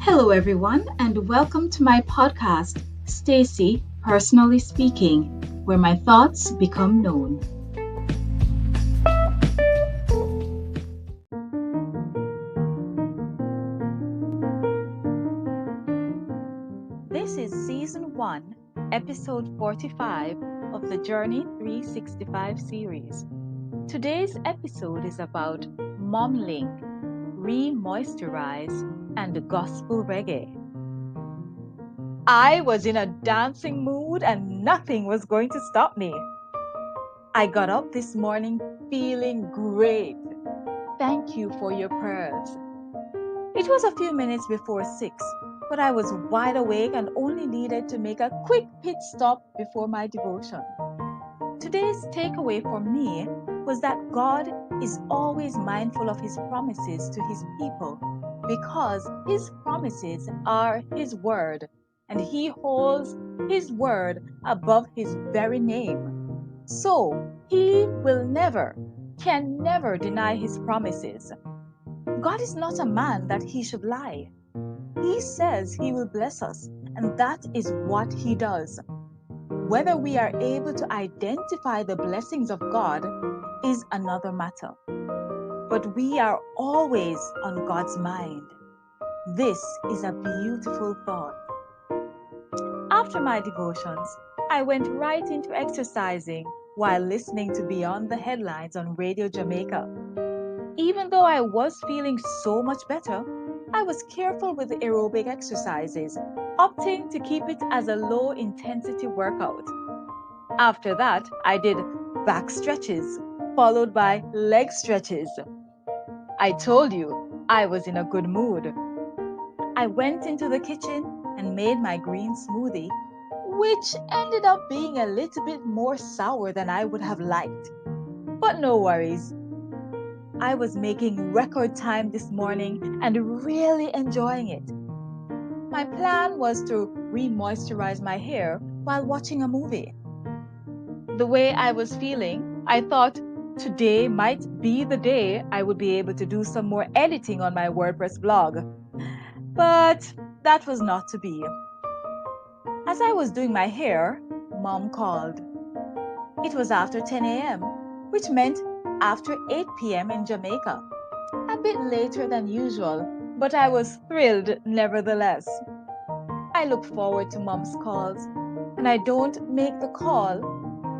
Hello, everyone, and welcome to my podcast, Stacy, Personally Speaking, where my thoughts become known. This is Season 1, Episode 45 of the Journey 365 series. Today's episode is about Momling, Re-Mositurize, and Gospel Reggae. I was in a dancing mood and nothing was going to stop me. I got up this morning feeling great. Thank you for your prayers. It was a few minutes before 6, but I was wide awake and only needed to make a quick pit stop before my devotion. Today's takeaway for me was that God is always mindful of His promises to His people because His promises are His word and He holds His word above His very name. So He will can never deny His promises. God is not a man that He should lie. He says He will bless us, and that is what He does. Whether we are able to identify the blessings of God is another matter. But we are always on God's mind. This is a beautiful thought. After my devotions, I went right into exercising while listening to Beyond the Headlines on Radio Jamaica. Even though I was feeling so much better, I was careful with the aerobic exercises, opting to keep it as a low-intensity workout. After that, I did back stretches, followed by leg stretches. I told you I was in a good mood. I went into the kitchen and made my green smoothie, which ended up being a little bit more sour than I would have liked. But no worries. I was making record time this morning and really enjoying it. My plan was to re-moisturize my hair while watching a movie. The way I was feeling, I thought today might be the day I would be able to do some more editing on my WordPress blog. But that was not to be. As I was doing my hair, Mom called. It was after 10 a.m., which meant after 8 p.m. in Jamaica. A bit later than usual, but I was thrilled nevertheless. I look forward to Mom's calls, and I don't make the call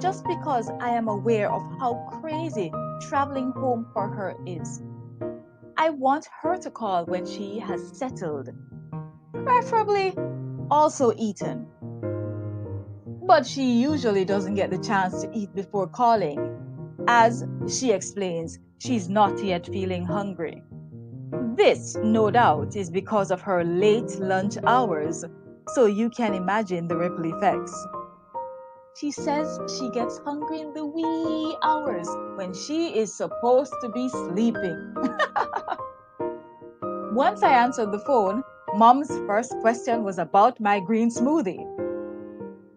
just because I am aware of how crazy traveling home for her is. I want her to call when she has settled, preferably also eaten. But she usually doesn't get the chance to eat before calling. As she explains, she's not yet feeling hungry. This, no doubt, is because of her late lunch hours, so you can imagine the ripple effects. She says she gets hungry in the wee hours when she is supposed to be sleeping. Once I answered the phone, Mom's first question was about my green smoothie.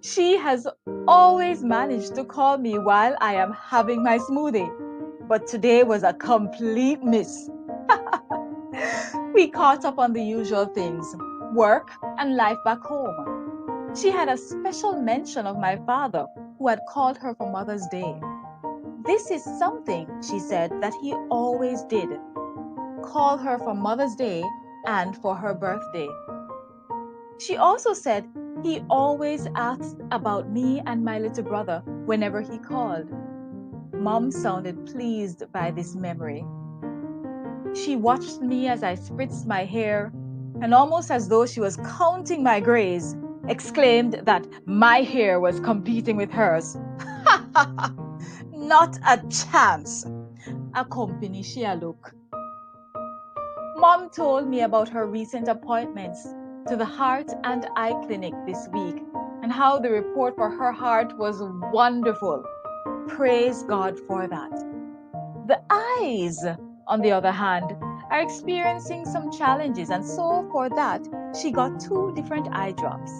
She has always managed to call me while I am having my smoothie, but today was a complete miss. We caught up on the usual things, work and life back home. She had a special mention of my father, who had called her for Mother's Day. This is something, she said, that he always did. Call her for Mother's Day and for her birthday. She also said he always asked about me and my little brother whenever he called. Mom sounded pleased by this memory. She watched me as I spritzed my hair, and almost as though she was counting my grays, exclaimed that my hair was competing with hers. Not a chance. Accompany she a look. Mom told me about her recent appointments to the Heart and Eye Clinic this week and how the report for her heart was wonderful. Praise God for that. The eyes, on the other hand, are experiencing some challenges, and so for that, she got 2 different eye drops.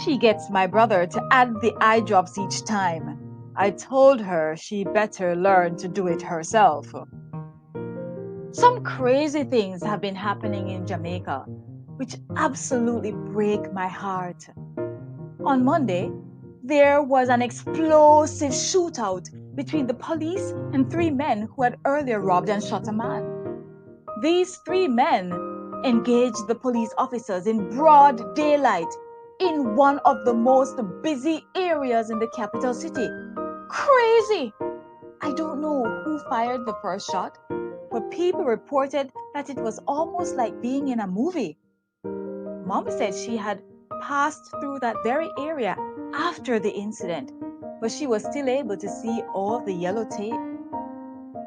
She gets my brother to add the eye drops each time. I told her she better learn to do it herself. Some crazy things have been happening in Jamaica. which absolutely break my heart. On Monday, there was an explosive shootout between the police and three men who had earlier robbed and shot a man. These three men engaged the police officers in broad daylight in one of the most busy areas in the capital city. Crazy! I don't know who fired the first shot, but people reported that it was almost like being in a movie. Mom said she had passed through that very area after the incident, but she was still able to see all the yellow tape.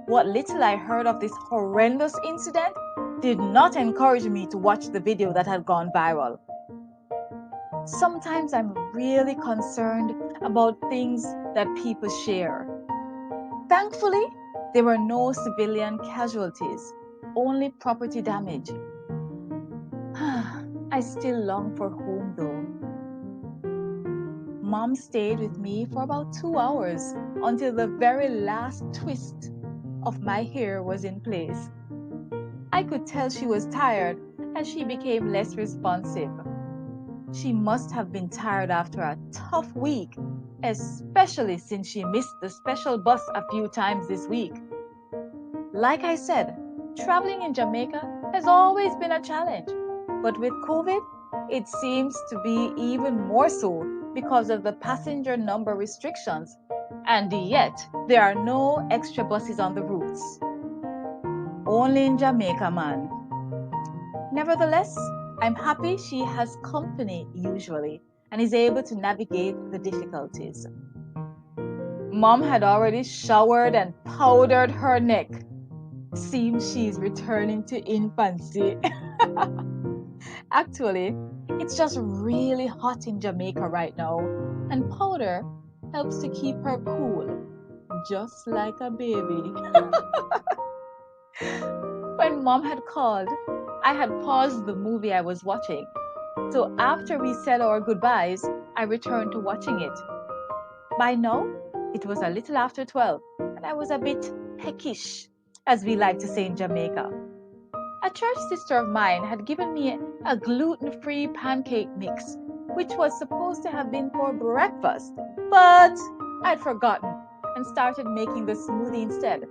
What little I heard of this horrendous incident did not encourage me to watch the video that had gone viral. Sometimes I'm really concerned about things that people share. Thankfully, there were no civilian casualties, only property damage. I still long for home though. Mom stayed with me for about 2 hours until the very last twist of my hair was in place. I could tell she was tired and she became less responsive. She must have been tired after a tough week, especially since she missed the special bus a few times this week. Like I said, traveling in Jamaica has always been a challenge, but with COVID, it seems to be even more so because of the passenger number restrictions, and yet there are no extra buses on the routes. Only in Jamaica, man. Nevertheless, I'm happy she has company usually and is able to navigate the difficulties. Mom had already showered and powdered her neck. Seems she's returning to infancy. Actually, it's just really hot in Jamaica right now, and powder helps to keep her cool, just like a baby. When Mom had called, I had paused the movie I was watching. So after we said our goodbyes, I returned to watching it. By now, it was a little after 12, and I was a bit peckish, as we like to say in Jamaica. A church sister of mine had given me a gluten-free pancake mix, which was supposed to have been for breakfast, but I'd forgotten and started making the smoothie instead.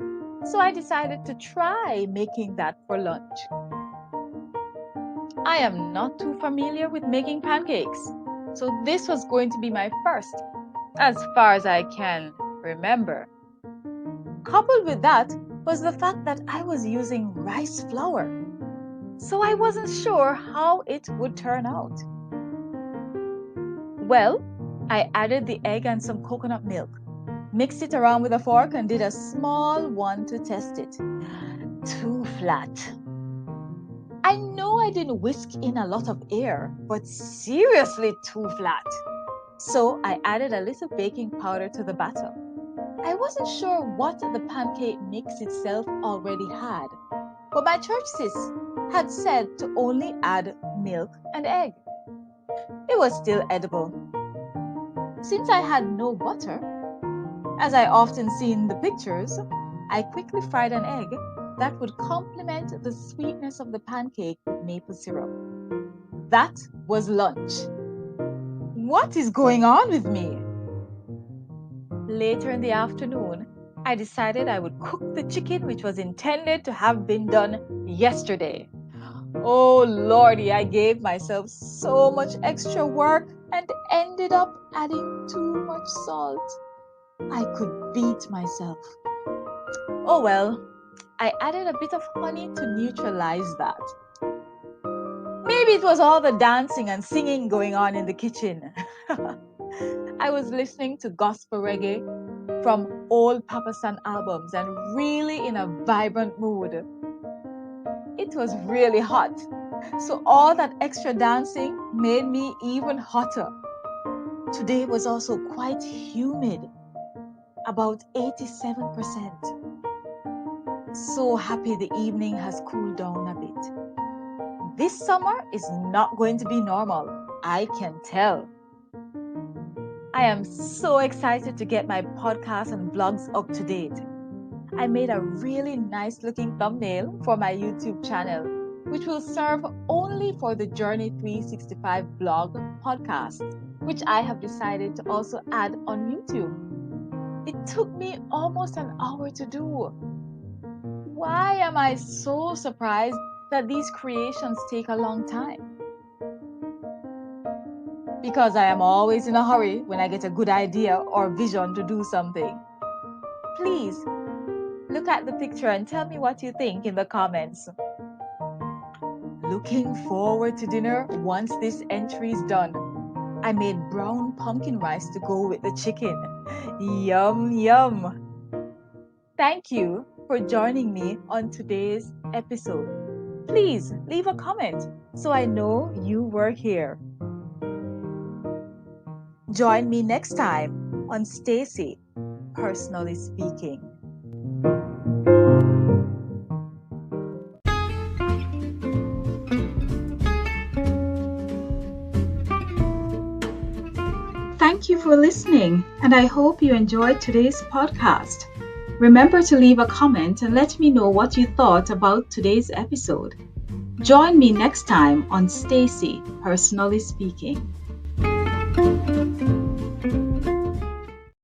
So I decided to try making that for lunch. I am not too familiar with making pancakes, so this was going to be my first, as far as I can remember. Coupled with that was the fact that I was using rice flour, so I wasn't sure how it would turn out. Well, I added the egg and some coconut milk, mixed it around with a fork and did a small one to test it. Too flat. I know I didn't whisk in a lot of air, but seriously too flat. So I added a little baking powder to the batter. I wasn't sure what the pancake mix itself already had, but my church sis had said to only add milk and egg. It was still edible. Since I had no butter, as I often see in the pictures, I quickly fried an egg that would complement the sweetness of the pancake with maple syrup. That was lunch. What is going on with me? Later in the afternoon, I decided I would cook the chicken which was intended to have been done yesterday. Oh lordy, I gave myself so much extra work and ended up adding too much salt. I could beat myself. Oh well, I added a bit of honey to neutralize that. Maybe it was all the dancing and singing going on in the kitchen. I was listening to gospel reggae from old Papa San albums and really in a vibrant mood. It was really hot, so all that extra dancing made me even hotter. Today was also quite humid, about 87%. So happy the evening has cooled down a bit. This summer is not going to be normal, I can tell. I am so excited to get my podcast and vlogs up to date. I made a really nice looking thumbnail for my YouTube channel. which will serve only for the Journey 365 blog podcast, which I have decided to also add on YouTube. It took me almost an hour to do. Why am I so surprised that these creations take a long time? Because I am always in a hurry when I get a good idea or vision to do something. Please look at the picture and tell me what you think in the comments. Looking forward to dinner once this entry is done. I made brown pumpkin rice to go with the chicken. Yum, yum. Thank you for joining me on today's episode. Please leave a comment so I know you were here. Join me next time on Stacy, Personally Speaking. Thank you for listening, and I hope you enjoyed today's podcast. Remember to leave a comment and let me know what you thought about today's episode. Join me next time on Stacy, Personally Speaking.